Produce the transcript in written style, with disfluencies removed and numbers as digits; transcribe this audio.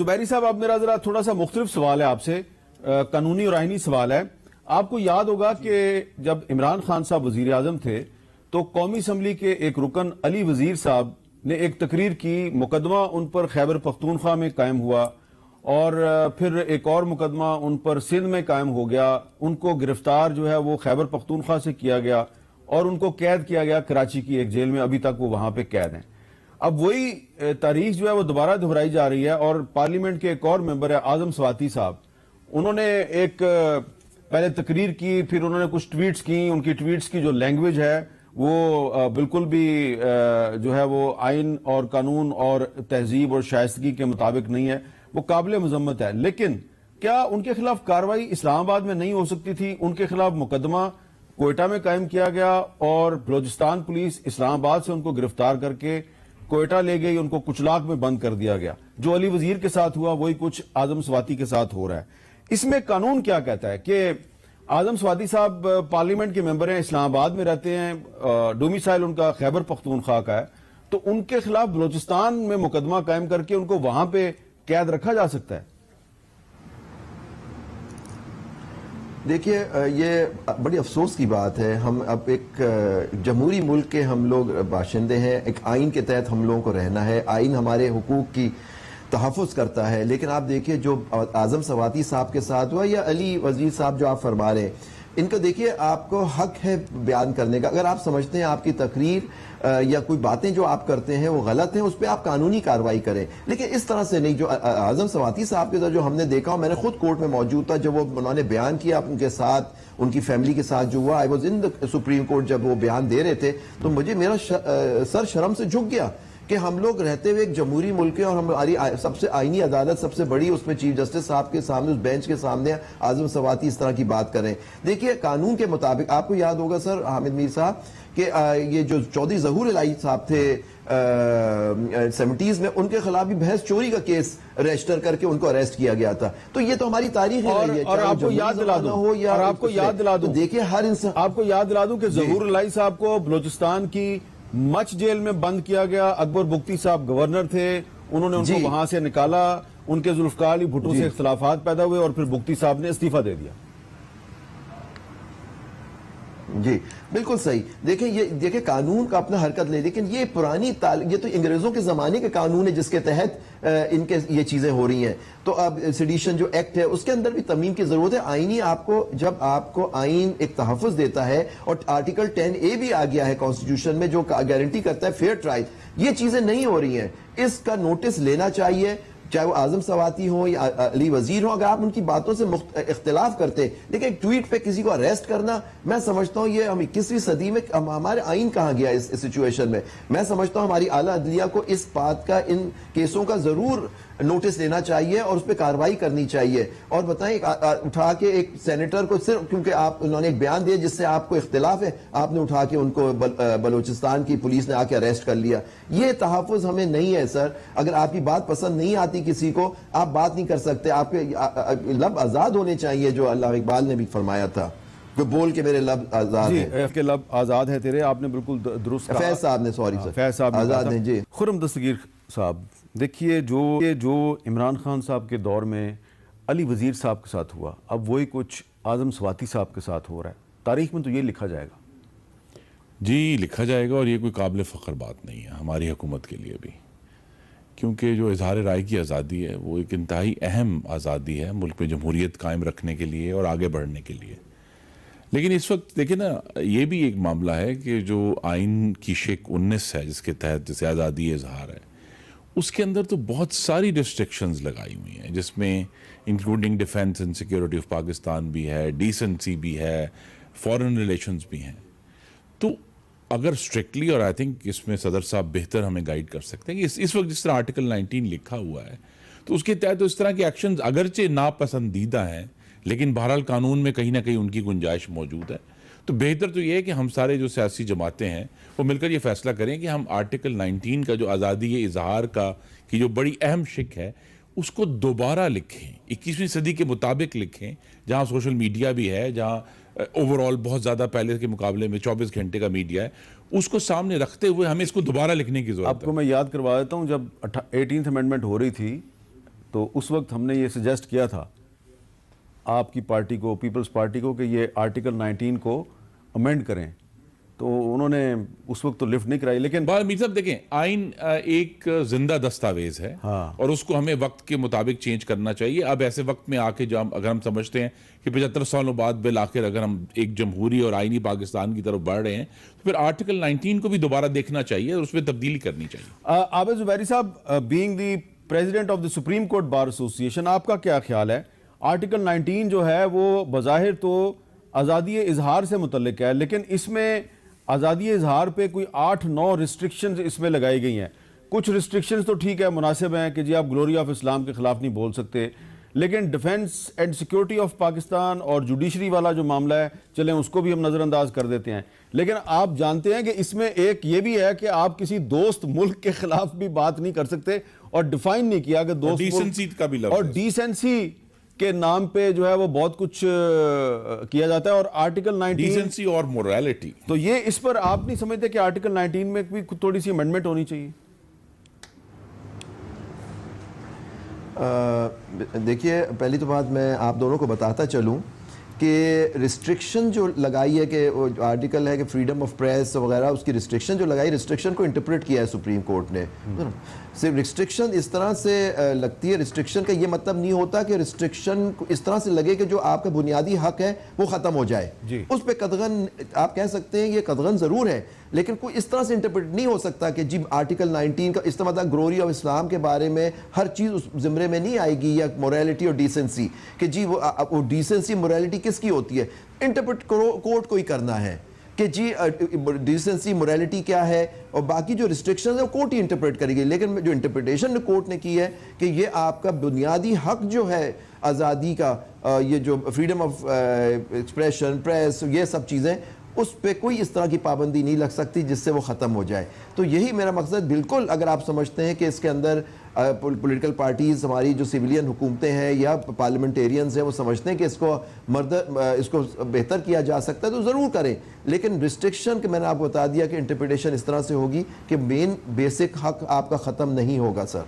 जुबैरी साहब, अब मेरा जरा थोड़ा सा मुख्तलिफ सवाल है आपसे, कानूनी और आईनी सवाल है। आपको याद होगा कि जब इमरान खान साहब वजीर आजम थे तो कौमी असम्बली के एक रुकन अली वजीर साहब ने एक तकरीर की, मुकदमा उन पर खैबर पख्तूनख्वा में कायम हुआ और फिर एक और मुकदमा उन पर सिंध में कायम हो गया। उनको गिरफ्तार जो है वो खैबर पख्तूनख्वा से किया गया और उनको कैद किया गया कराची की एक जेल में, अभी तक वो वहां पे कैद हैं। अब वही तारीख जो है वो दोबारा दोहराई जा रही है और पार्लियामेंट के एक और मेंबर है आजम स्वाति साहब, उन्होंने एक पहले तकरीर की, फिर उन्होंने कुछ ट्वीट्स की। उनकी ट्वीट्स की जो लैंग्वेज है वो बिल्कुल भी जो है वो आइन और कानून और तहजीब और शाइस्तगी के मुताबिक नहीं है, वो काबिल मजम्मत है। लेकिन क्या उनके खिलाफ कार्रवाई इस्लामाबाद में नहीं हो सकती थी? उनके खिलाफ मुकदमा कोयटा में कायम किया गया और बलोचिस्तान पुलिस इस्लामाबाद से उनको गिरफ्तार करके कोयटा ले गई, उनको कुचलाक में बंद कर दिया गया। जो अली वजीर के साथ हुआ वही कुछ आजम स्वाति के साथ हो रहा है। इसमें कानून क्या कहता है कि आजम स्वाति साहब पार्लियामेंट के मेंबर हैं, इस्लामाबाद में रहते हैं, डोमिसाइल उनका खैबर पख्तूनख्वा का है, तो उनके खिलाफ बलोचिस्तान में मुकदमा कायम करके उनको वहां पे कैद रखा जा सकता है? देखिए, ये बड़ी अफसोस की बात है। हम अब एक जमहूरी मुल्क के हम लोग बाशिंदे हैं, एक आइन के तहत हम लोगों को रहना है, आइन हमारे हुकूक की तहफ़्फ़ुज़ करता है। लेकिन आप देखिए जो आजम स्वाति साहब के साथ हुआ या अली वजीर साहब जो आप फरमा रहे हैं, इनको देखिए, आपको हक है बयान करने का। अगर आप समझते हैं आपकी तकरीर या कोई बातें जो आप करते हैं वो गलत हैं, उस पर आप कानूनी कार्रवाई करें, लेकिन इस तरह से नहीं। जो आजम स्वाति साहब के साथ जो हमने देखा, मैंने खुद कोर्ट में मौजूद था जब वो उन्होंने बयान किया उनके साथ, उनकी फैमिली के साथ जो हुआ। I was in the supreme court जब वो बयान दे रहे थे, तो मुझे मेरा सर शर्म से झुक गया कि हम लोग रहते हुए एक जमहूरी मुल्क है और हमारी सबसे आईनी अदालत सबसे बड़ी, उसमें चीफ जस्टिस साहब के सामने, उस बेंच के सामने आजम स्वाति इस तरह की बात करें। देखिए, कानून के मुताबिक आपको याद होगा सर हामिद मीर साहब कि ये जो चौधरी ज़हूर इलाही साहब थे 70s में, उनके खिलाफ भी बहस चोरी का केस रजिस्टर करके उनको अरेस्ट किया गया था। तो ये तो हमारी तारीख है। और आपको याद दिला दूं, हो या आपको याद दिला दूं, देखिए हर इंसान, आपको याद दिला दूं कि ज़हूर इलाही साहब को बलोचिस्तान की मच जेल में बंद किया गया। अकबर बुख्ती साहब गवर्नर थे, उन्होंने उनको वहां से निकाला, उनके जुल्फकार अली भुट्टो से इख्तिलाफात पैदा हुए और फिर बुख्ती साहब ने इस्तीफा दे दिया। जी बिल्कुल सही। देखिए कानून का अपना हरकत ले, लेकिन ये पुरानी ये तो अंग्रेजों के जमाने के कानून है जिसके तहत इनके ये चीजें हो रही हैं। तो अब सेडिशन जो एक्ट है उसके अंदर भी तमीम की जरूरत है। आईनी आपको, जब आपको आइन एक तहफ़्फ़ुज़ देता है और आर्टिकल 10A भी आ गया है कॉन्स्टिट्यूशन में जो गारंटी करता है फेयर ट्रायल, ये चीजें नहीं हो रही हैं, इसका नोटिस लेना चाहिए। चाहे वो आजम स्वाति हो या अली वजीर हो, अगर आप उनकी बातों से इख्तिलाफ करते, लेकिन एक ट्वीट पे किसी को अरेस्ट करना, मैं समझता हूं ये हम 21वीं सदी में हमारे आइन कहां गया इस सिचुएशन में। मैं समझता हूं हमारी आला अदलिया को इस बात का, इन केसों का जरूर नोटिस लेना चाहिए और उस पर कार्रवाई करनी चाहिए। और बताएं, उठा के एक सेनेटर को सिर्फ क्योंकि उन्होंने एक बयान दिया जिससे आपको इख्तिलाफ है, आपने उठा के उनको बलोचिस्तान की पुलिस ने आके अरेस्ट कर लिया। ये तहफ़्फ़ुज़ हमें नहीं है सर। अगर आपकी बात पसंद नहीं आती किसी को, आप बात नहीं कर सकते। आपके लब आजाद होने चाहिए, जो अल्लामा इकबाल ने भी फरमाया था, जो बोल के मेरे लब आजाद है। के लब आजाद है तेरे, आपने बिल्कुल दुरुस्त कहा। फैज साहब ने, सॉरी सर, फैज साहब आजाद हैं जी। खुर्रम दस्तगीर साहब, देखिए जो इमरान खान साहब के दौर में अली वजीर साहब के साथ हुआ, अब वही कुछ आजम स्वाति साहब के साथ हो रहा है। तारीख में तो ये लिखा जाएगा जी, लिखा जाएगा। और ये कोई काबिल फ़ख्र बात नहीं है हमारी हुकूमत के लिए भी, क्योंकि जो इजहार राय की आज़ादी है वो एक इंतहाई अहम आज़ादी है मुल्क में जमहूरियत कायम रखने के लिए और आगे बढ़ने के लिए। लेकिन इस वक्त देखिए ना, ये भी एक मामला है कि जो आइन की शिक 19 है जिसके तहत जैसे आज़ादी इजहार है, उसके अंदर तो बहुत सारी रिस्ट्रिक्शंस लगाई हुई हैं, जिसमें including defence and security of Pakistan भी है, डिसेंसी भी है, फॉरेन रिलेशंस भी हैं। तो अगर स्ट्रिक्टली, और आई थिंक इसमें सदर साहब बेहतर हमें गाइड कर सकते हैं कि इस वक्त जिस तरह आर्टिकल 19 लिखा हुआ है, तो उसके तहत तो इस तरह के एक्शंस अगरचे नापसंदीदा हैं, लेकिन बहरहाल कानून में कहीं ना कहीं उनकी गुंजाइश मौजूद है। तो बेहतर तो ये है कि हम सारे जो सियासी जमातें हैं वो मिलकर ये फैसला करें कि हम आर्टिकल 19 का जो आज़ादी इजहार का की जो बड़ी अहम शिक है उसको दोबारा लिखें, 21वीं सदी के मुताबिक लिखें, जहाँ सोशल मीडिया भी है, जहाँ ओवरऑल बहुत ज़्यादा पहले के मुकाबले में 24 घंटे का मीडिया है, उसको सामने रखते हुए हमें इसको दोबारा लिखने की जरूरत है। आपको मैं याद करवा देता हूँ, जब 18th अमेंडमेंट हो रही थी तो उस वक्त हमने ये सजेस्ट किया था आपकी पार्टी को, पीपल्स पार्टी को, कि ये आर्टिकल 19 को अमेंड करें, तो उन्होंने उस वक्त तो लिफ्ट नहीं कराई। लेकिन मीर साहब देखें, आइन एक जिंदा दस्तावेज है, हाँ। और उसको हमें वक्त के मुताबिक चेंज करना चाहिए। अब ऐसे वक्त में आके जब अगर हम समझते हैं कि 75 सालों बाद बिल आखिर अगर हम एक जमहूरी और आइनी पाकिस्तान की तरफ बढ़ रहे हैं, तो फिर आर्टिकल 19 को भी दोबारा देखना चाहिए और उसमें तब्दीली करनी चाहिए। आबिद जुबैरी साहब, being the president of the supreme court bar association, आपका क्या ख्याल है? आर्टिकल 19 जो है वो बज़ाहिर तो आज़ादी इजहार से मुतल्लिक है, लेकिन इसमें आज़ादी इजहार पे कोई 8-9 रिस्ट्रिक्शंस इसमें लगाई गई हैं। कुछ रिस्ट्रिक्शंस तो ठीक है, मुनासिब हैं कि जी आप ग्लोरी ऑफ इस्लाम के खिलाफ नहीं बोल सकते, लेकिन defence and security of Pakistan और जुडिशरी वाला जो मामला है, चलें उसको भी हम नज़रअंदाज कर देते हैं। लेकिन आप जानते हैं कि इसमें एक ये भी है कि आप किसी दोस्त मुल्क के खिलाफ भी बात नहीं कर सकते, और डिफाइन नहीं किया कि दोस्त डिसेंसी का भी लफ्ज़ और है। डिसेंसी के नाम पे जो है वो बहुत कुछ किया जाता है। और आर्टिकल 19 डिसेंसी और मोरालिटी, तो ये इस पर आप नहीं समझते कि आर्टिकल 19 में भी थोड़ी सी अमेंडमेंट होनी चाहिए? देखिए, पहली तो बात मैं आप दोनों को बताता चलूं कि रिस्ट्रिक्शन जो लगाई है, कि वो आर्टिकल है कि फ्रीडम ऑफ प्रेस वगैरह, उसकी रिस्ट्रिक्शन जो लगाई, रिस्ट्रिक्शन को इंटरप्रेट किया है सुप्रीम कोर्ट ने। सिर्फ रिस्ट्रिक्शन इस तरह से लगती है, रिस्ट्रिक्शन का ये मतलब नहीं होता कि रिस्ट्रिक्शन इस तरह से लगे कि जो आपका बुनियादी हक है वो ख़त्म हो जाए, उस पर कदगन आप कह सकते हैं, ये कदगन ज़रूर है, लेकिन कोई इस तरह से इंटरप्रेट नहीं हो सकता कि जी आर्टिकल 19 का इसका मतलब ग्लोरी ऑफ इस्लाम के बारे में हर चीज़ उस ज़िम्रे में नहीं आएगी, या मोरालिटी और डिसेंसी, कि जी वो डिसेंसी मोरालिटी किसकी होती है, इंटरप्रेट कोर्ट को ही करना है कि जी डिसेंसी मोरालिटी क्या है, और बाकी जो रिस्ट्रिक्शंस है वो कोर्ट ही इंटरप्रेट करेगी। लेकिन जो इंटरप्रिटेशन कोर्ट ने की है कि ये आपका बुनियादी हक जो है आज़ादी का, ये जो फ्रीडम ऑफ एक्सप्रेशन, प्रेस, ये सब चीज़ें, उस पर कोई इस तरह की पाबंदी नहीं लग सकती जिससे वो ख़त्म हो जाए। तो यही मेरा मकसद, बिल्कुल अगर आप समझते हैं कि इसके अंदर पॉलिटिकल पार्टीज़, हमारी जो सिविलियन हुकूमतें हैं या पार्लियामेंटेरियंस हैं, वो समझते हैं कि इसको बेहतर किया जा सकता है, तो ज़रूर करें। लेकिन रिस्ट्रिक्शन के मैंने आपको बता दिया कि इंटरप्रिटेशन इस तरह से होगी कि मेन बेसिक हक आपका ख़त्म नहीं होगा सर।